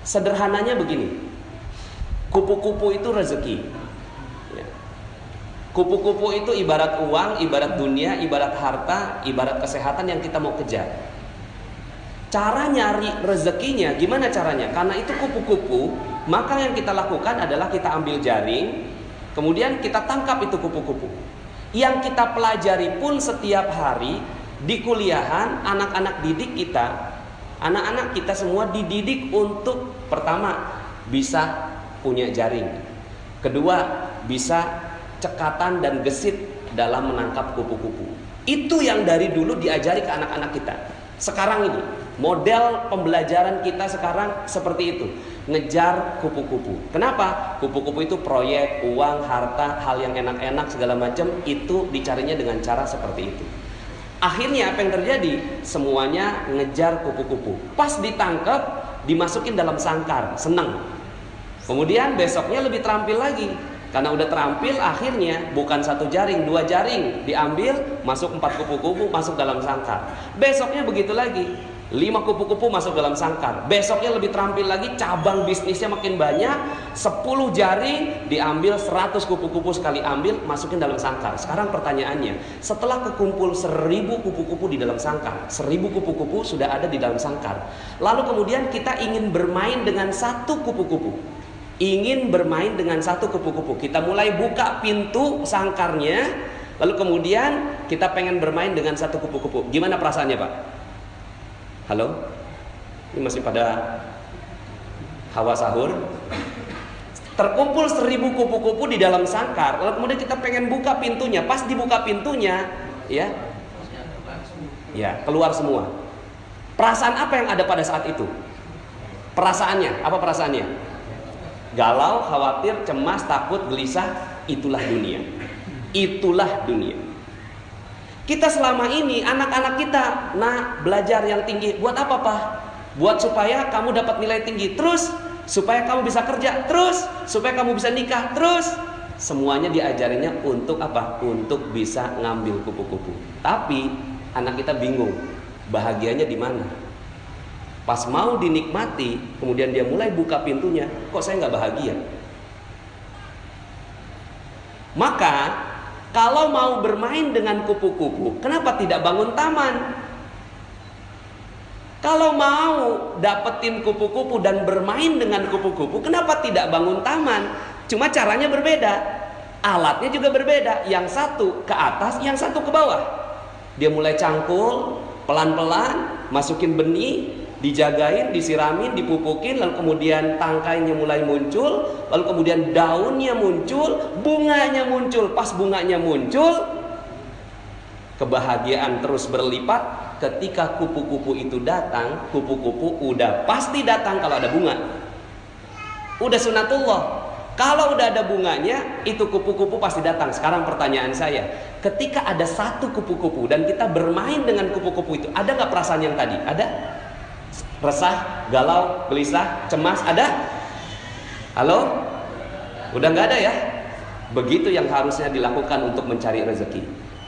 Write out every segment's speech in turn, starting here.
Sederhananya begini, kupu-kupu itu rezeki. Ya. Kupu-kupu itu ibarat uang, ibarat dunia, ibarat harta, ibarat kesehatan yang kita mau kejar. Cara nyari rezekinya gimana caranya? Karena itu kupu-kupu, maka yang kita lakukan adalah kita ambil jaring, kemudian kita tangkap itu kupu-kupu. Yang kita pelajari pun setiap hari di kuliahan, anak-anak didik kita, anak-anak kita semua dididik untuk pertama bisa punya jaring, kedua bisa cekatan dan gesit dalam menangkap kupu-kupu. Itu yang dari dulu diajari ke anak-anak kita. Sekarang ini model pembelajaran kita sekarang seperti itu, ngejar kupu-kupu. Kenapa? Kupu-kupu itu proyek, uang, harta, hal yang enak-enak segala macam, itu dicarinya dengan cara seperti itu. Akhirnya apa yang terjadi? Semuanya ngejar kupu-kupu. Pas ditangkap, dimasukin dalam sangkar, senang. Kemudian besoknya lebih terampil lagi. Karena udah terampil, akhirnya bukan satu jaring, dua jaring diambil, masuk 4 kupu-kupu, masuk dalam sangkar. Besoknya begitu lagi, 5 kupu-kupu masuk dalam sangkar. Besoknya lebih terampil lagi, cabang bisnisnya makin banyak, 10 jaring diambil, 100 kupu-kupu sekali ambil, masukin dalam sangkar. Sekarang pertanyaannya, setelah kekumpul 1000 kupu-kupu di dalam sangkar, 1000 kupu-kupu sudah ada di dalam sangkar. Lalu kemudian kita ingin bermain dengan satu kupu-kupu. Ingin bermain dengan satu kupu-kupu. Kita mulai buka pintu sangkarnya, lalu kemudian kita pengen bermain dengan satu kupu-kupu. Gimana perasaannya, Pak? Halo? Ini masih pada hawa sahur. Terkumpul 1000 kupu-kupu di dalam sangkar, lalu kemudian kita pengen buka pintunya. Pas dibuka pintunya, ya keluar semua. Perasaan apa yang ada pada saat itu? Perasaannya, apa perasaannya? Galau, khawatir, cemas, takut, gelisah. Itulah dunia. Itulah dunia. Kita selama ini, anak-anak kita, nak belajar yang tinggi. Buat apa, Pak? Buat supaya kamu dapat nilai tinggi. Terus, supaya kamu bisa kerja. Terus, supaya kamu bisa nikah. Terus, semuanya diajarinnya untuk apa? Untuk bisa ngambil kupu-kupu. Tapi, anak kita bingung. Bahagianya di mana? Pas mau dinikmati, kemudian dia mulai buka pintunya, kok saya nggak bahagia? Maka, kalau mau bermain dengan kupu-kupu, kenapa tidak bangun taman? Kalau mau dapetin kupu-kupu dan bermain dengan kupu-kupu, kenapa tidak bangun taman? Cuma caranya berbeda, alatnya juga berbeda. Yang satu ke atas, yang satu ke bawah. Dia mulai cangkul, pelan-pelan, masukin benih, dijagain, disiramin, dipupukin, lalu kemudian tangkainya mulai muncul, lalu kemudian daunnya muncul, bunganya muncul. Pas bunganya muncul, kebahagiaan terus berlipat. Ketika kupu-kupu itu datang, kupu-kupu udah pasti datang kalau ada bunga. Udah sunatullah. Kalau udah ada bunganya, itu kupu-kupu pasti datang. Sekarang pertanyaan saya, ketika ada satu kupu-kupu dan kita bermain dengan kupu-kupu itu, ada nggak perasaan yang tadi? Ada? Resah, galau, gelisah, cemas, ada? Halo? Udah nggak ada ya? Begitu yang harusnya dilakukan untuk mencari rezeki.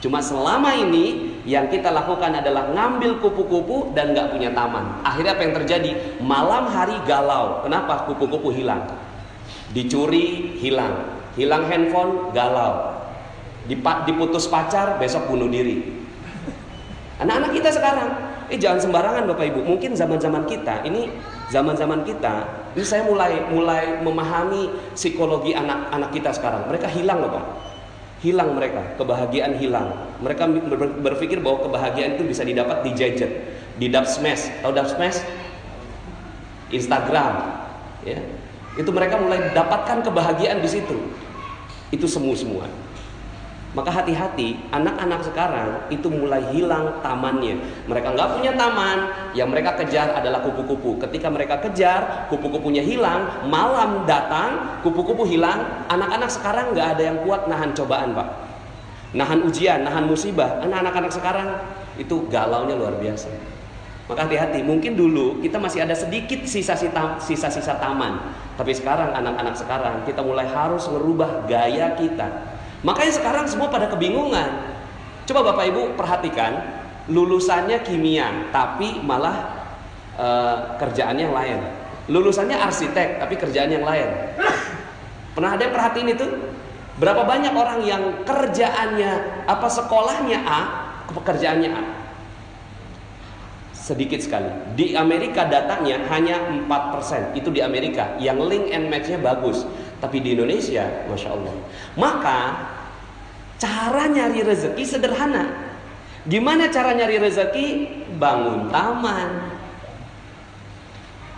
Cuma selama ini yang kita lakukan adalah ngambil kupu-kupu dan nggak punya taman. Akhirnya apa yang terjadi? Malam hari galau. Kenapa? Kupu-kupu hilang. Dicuri, hilang. Hilang handphone, galau. Diputus pacar, besok bunuh diri. Anak-anak kita sekarang, jangan sembarangan Bapak Ibu. Mungkin zaman-zaman kita, ini saya mulai memahami psikologi anak-anak kita sekarang. Mereka hilang loh Pak. Hilang mereka, kebahagiaan hilang. Mereka berpikir bahwa kebahagiaan itu bisa didapat di gadget, di dubsmash. Tahu dubsmash? Instagram, ya. Itu mereka mulai dapatkan kebahagiaan di situ. Itu semua. Maka hati-hati, anak-anak sekarang itu mulai hilang tamannya. Mereka nggak punya taman, yang mereka kejar adalah kupu-kupu. Ketika mereka kejar, kupu-kupunya hilang, malam datang, kupu-kupu hilang. Anak-anak sekarang nggak ada yang kuat nahan cobaan Pak. Nahan ujian, nahan musibah. Anak-anak sekarang itu galaunya luar biasa. Maka hati-hati, mungkin dulu kita masih ada sedikit sisa-sisa taman. Tapi sekarang anak-anak sekarang kita mulai harus merubah gaya kita. Makanya sekarang semua pada kebingungan. Coba Bapak Ibu perhatikan, lulusannya kimia tapi malah kerjaannya yang lain. lulusannya arsitek tapi kerjaan yang lain. Pernah ada yang perhatiin itu? Berapa banyak orang yang kerjaannya sekolahnya A, pekerjaannya A? Sedikit sekali. Di Amerika datanya hanya 4%. Itu di Amerika yang link and match-nya bagus. Tapi di Indonesia, Masya Allah. Maka cara nyari rezeki sederhana. Gimana cara nyari rezeki? Bangun taman.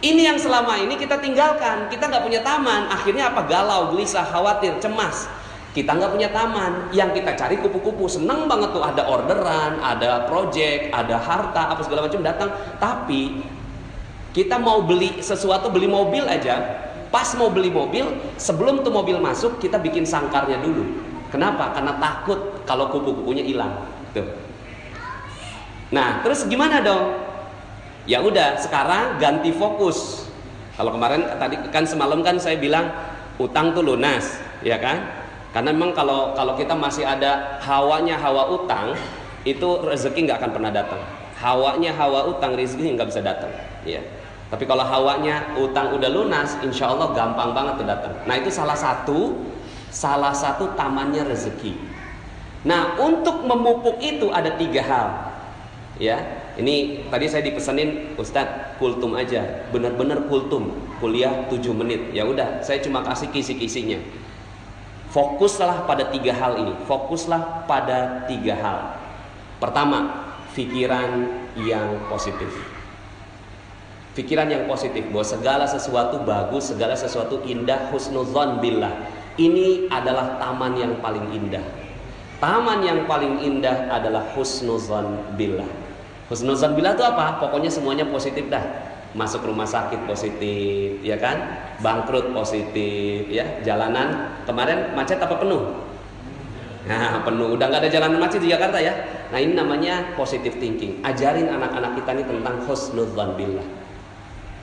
Ini yang selama ini kita tinggalkan. Kita nggak punya taman. Akhirnya apa? Galau, gelisah, khawatir, cemas. Kita nggak punya taman. Yang kita cari kupu-kupu. Seneng banget tuh, ada orderan, ada project, ada harta, apa segala macam datang. Tapi kita mau beli sesuatu, beli mobil aja. Pas mau beli mobil, sebelum tuh mobil masuk, kita bikin sangkarnya dulu. Kenapa? Karena takut kalau kupu-kupunya hilang. Tuh. Nah, terus gimana dong? Ya udah, sekarang ganti fokus. Kalau kemarin tadi kan semalam kan saya bilang utang tuh lunas, ya kan? Karena memang kalau kita masih ada hawa utang, itu rezeki nggak akan pernah datang. Hawanya hawa utang, rezeki nggak bisa datang. Ya. Tapi kalau hawanya utang udah lunas, insya Allah gampang banget tuh datang. Nah itu salah satu tamannya rezeki. Nah untuk memupuk itu ada 3 hal. Ya, ini tadi saya dipesenin Ustadz kultum aja, bener-bener kultum, kuliah 7 menit. Ya udah, saya cuma kasih kisi-kisinya. Fokuslah pada 3 hal ini. Fokuslah pada 3 hal. Pertama, pikiran yang positif. Pikiran yang positif bahwa segala sesuatu bagus, segala sesuatu indah, husnudzon billah. Ini adalah taman yang paling indah. Taman yang paling indah adalah husnudzon billah. Husnudzon billah itu apa? Pokoknya semuanya positif dah. Masuk rumah sakit positif, ya kan? Bangkrut positif, ya. Jalanan kemarin macet apa penuh? Nah, penuh. Udah nggak ada jalanan macet di Jakarta ya. Nah, ini namanya positive thinking. Ajarin anak-anak kita ini tentang husnudzon billah.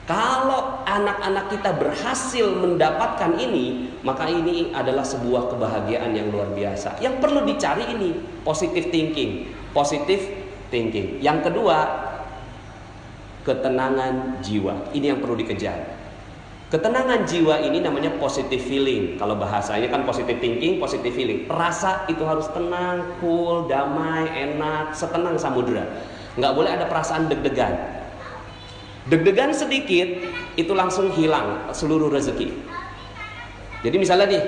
Kalau anak-anak kita berhasil mendapatkan ini, maka ini adalah sebuah kebahagiaan yang luar biasa. Yang perlu dicari ini positive thinking. Positive thinking. Yang kedua, ketenangan jiwa. Ini yang perlu dikejar. Ketenangan jiwa ini namanya positive feeling. Kalau bahasanya kan positive thinking, positive feeling. Rasa itu harus tenang, cool, damai, enak, setenang samudra. Nggak boleh ada perasaan deg-degan. Deg-degan sedikit itu langsung hilang seluruh rezeki. Jadi misalnya nih,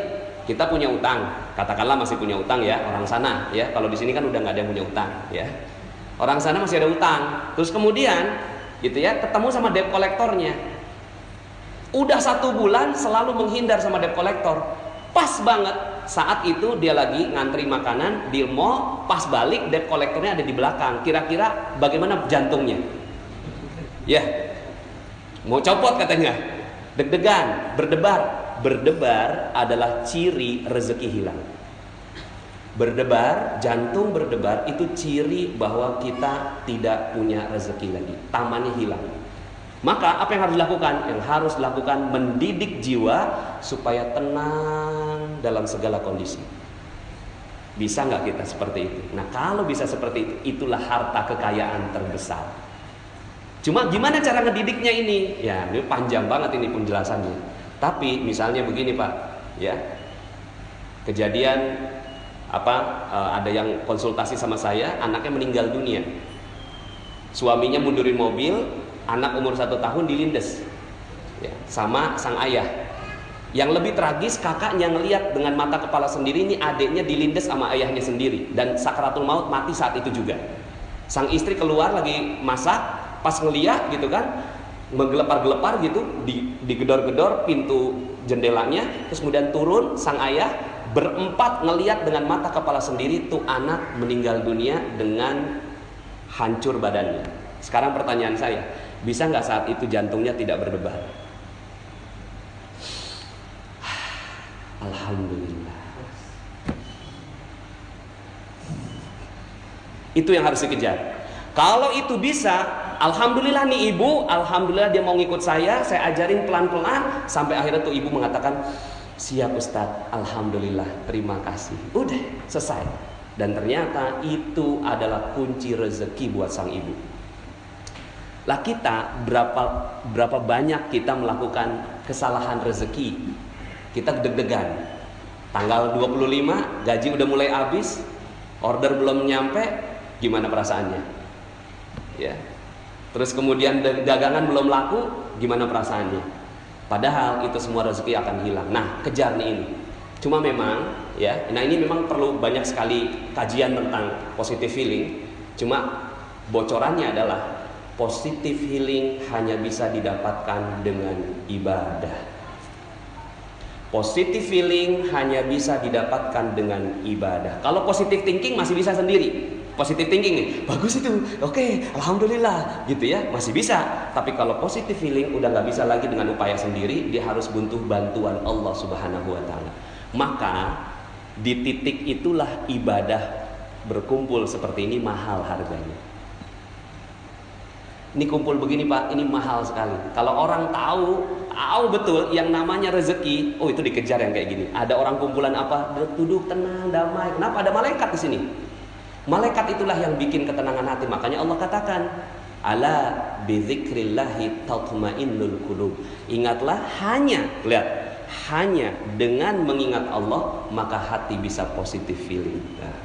kita punya utang, katakanlah masih punya utang ya, orang sana ya. Kalau di sini kan udah nggak ada yang punya utang ya. Orang sana masih ada utang. Terus kemudian gitu ya, ketemu sama debt kolektornya. Udah 1 bulan selalu menghindar sama debt kolektor. Pas banget saat itu dia lagi ngantri makanan di mall, pas balik debt kolektornya ada di belakang. Kira-kira bagaimana jantungnya? Ya, mau copot katanya. Deg-degan, berdebar. Berdebar adalah ciri rezeki hilang. Berdebar, jantung berdebar itu ciri bahwa kita tidak punya rezeki lagi. Tamannya hilang. Maka apa yang harus dilakukan? Yang harus dilakukan mendidik jiwa supaya tenang dalam segala kondisi. Bisa nggak kita seperti itu? Nah kalau bisa seperti itu, itulah harta kekayaan terbesar. Cuma gimana cara ngedidiknya ini? Ya, ini panjang banget ini penjelasannya. Tapi misalnya begini Pak, ya. Kejadian ada yang konsultasi sama saya, anaknya meninggal dunia. Suaminya mundurin mobil, anak umur 1 tahun dilindes. Ya, sama sang ayah. Yang lebih tragis, kakaknya ngelihat dengan mata kepala sendiri ini adiknya dilindes sama ayahnya sendiri dan sakaratul maut mati saat itu juga. Sang istri keluar lagi masak, pas ngeliat gitu kan, menggelepar-gelepar gitu, digedor-gedor pintu jendelanya, terus kemudian turun sang ayah, berempat ngeliat dengan mata kepala sendiri tuh anak meninggal dunia dengan hancur badannya. Sekarang pertanyaan saya, bisa nggak saat itu jantungnya tidak berdebar? Alhamdulillah. Itu yang harus dikejar. Kalau itu bisa, alhamdulillah nih ibu, alhamdulillah dia mau ngikut saya ajarin pelan-pelan sampai akhirnya tuh ibu mengatakan, siap Ustadz, alhamdulillah, terima kasih. Udah, selesai. Dan ternyata itu adalah kunci rezeki buat sang ibu. Lah kita berapa banyak kita melakukan kesalahan rezeki. Kita deg-degan. Tanggal 25 gaji udah mulai habis, order belum nyampe, gimana perasaannya? Ya. Terus kemudian dagangan belum laku, gimana perasaannya? Padahal itu semua rezeki akan hilang. Nah, kejar nih ini. Cuma memang ya, nah ini memang perlu banyak sekali kajian tentang positive healing. Cuma bocorannya adalah positive healing hanya bisa didapatkan dengan ibadah. Positive feeling hanya bisa didapatkan dengan ibadah. Kalau positive thinking masih bisa sendiri. Positive thinking nih, bagus itu, oke, alhamdulillah, gitu ya, masih bisa. Tapi kalau positive feeling udah nggak bisa lagi dengan upaya sendiri, dia harus butuh bantuan Allah Subhanahu Wa Taala. Maka di titik itulah ibadah berkumpul seperti ini mahal harganya. Ini kumpul begini Pak, ini mahal sekali. Kalau orang tahu betul yang namanya rezeki, oh itu dikejar yang kayak gini. Ada orang kumpulan apa? Duduk tenang, damai. Kenapa? Ada malaikat di sini. Malaikat itulah yang bikin ketenangan hati. Makanya Allah katakan, ala bidzikrillahi tatmainnul qulub. Ingatlah hanya dengan mengingat Allah maka hati bisa positive feeling. Nah.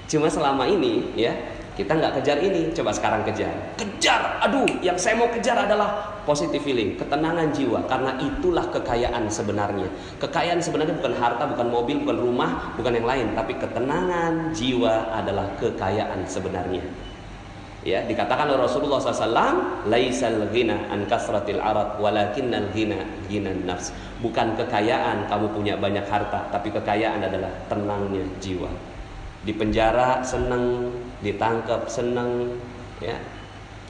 Cuma selama ini ya kita nggak kejar ini, coba sekarang kejar. Aduh, yang saya mau kejar adalah positive feeling, ketenangan jiwa. Karena itulah kekayaan sebenarnya. Kekayaan sebenarnya bukan harta, bukan mobil, bukan rumah, bukan yang lain, tapi ketenangan jiwa adalah kekayaan sebenarnya. Ya, dikatakan oleh Rasulullah SAW, laisal ghina an kasratil arad, walakinnal ghina ghinan nafs. Bukan kekayaan kamu punya banyak harta, tapi kekayaan adalah tenangnya jiwa. Di penjara seneng, ditangkap seneng, ya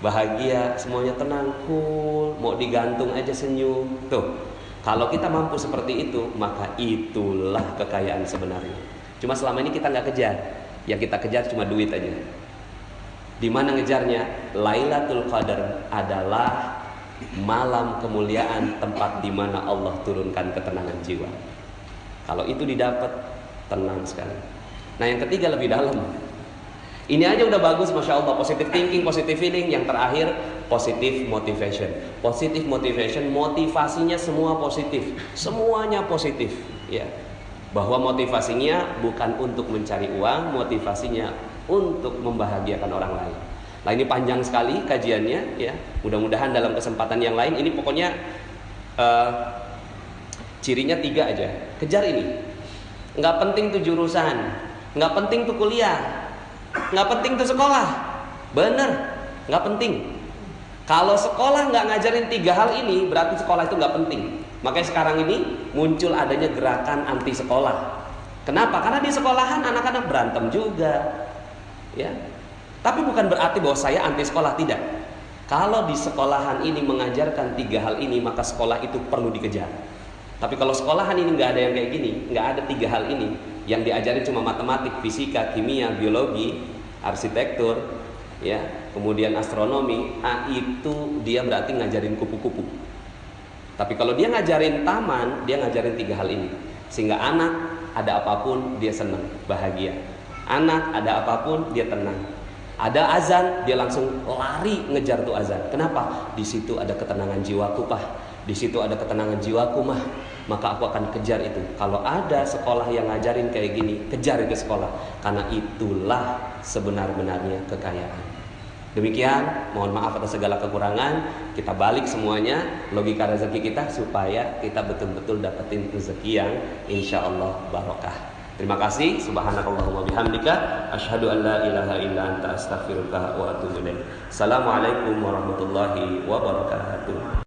bahagia, semuanya tenang, cool, mau digantung aja senyum. Tuh, kalau kita mampu seperti itu, maka itulah kekayaan sebenarnya. Cuma selama ini kita nggak kejar, yang kita kejar cuma duit aja. Di mana ngejarnya? Lailatul Qadar adalah malam kemuliaan, tempat di mana Allah turunkan ketenangan jiwa. Kalau itu didapat, tenang sekali. Nah yang ketiga lebih dalam. Ini aja udah bagus, masya Allah. Positive thinking, positive feeling. Yang terakhir positive motivation. Positive motivation, motivasinya semua positif, semuanya positif. Ya, bahwa motivasinya bukan untuk mencari uang, motivasinya untuk membahagiakan orang lain. Nah ini panjang sekali kajiannya. Ya, mudah-mudahan dalam kesempatan yang lain. Ini pokoknya cirinya 3 aja. Kejar ini. Nggak penting tuh jurusan. Nggak penting tuh kuliah, nggak penting tuh sekolah, bener, nggak penting. Kalau sekolah nggak ngajarin 3 hal ini, berarti sekolah itu nggak penting. Makanya sekarang ini muncul adanya gerakan anti sekolah. Kenapa? Karena di sekolahan anak-anak berantem juga, ya. Tapi bukan berarti bahwa saya anti sekolah, tidak. Kalau di sekolahan ini mengajarkan 3 hal ini, maka sekolah itu perlu dikejar. Tapi kalau sekolahan ini nggak ada yang kayak gini, nggak ada 3 hal ini, yang diajarin cuma matematik, fisika, kimia, biologi, arsitektur, ya, kemudian astronomi, itu dia berarti ngajarin kupu-kupu. Tapi kalau dia ngajarin taman, dia ngajarin 3 hal ini, sehingga anak ada apapun dia senang, bahagia. Anak ada apapun dia tenang. Ada azan, dia langsung lari ngejar tuh azan. Kenapa? Di situ ada ketenangan jiwaku, Pak. Di situ ada ketenangan jiwaku, mah. Maka aku akan kejar itu. Kalau ada sekolah yang ngajarin kayak gini, kejar itu sekolah. Karena itulah sebenar-benarnya kekayaan. Demikian, mohon maaf atas segala kekurangan. Kita balik semuanya logika rezeki kita supaya kita betul-betul dapetin rezeki yang insya Allah barokah. Terima kasih. Subhanakallahumma bihamdika asyhadu an la ilaha illa anta astaghfiruka wa atubu ilaik. Assalamualaikum warahmatullahi wabarakatuh.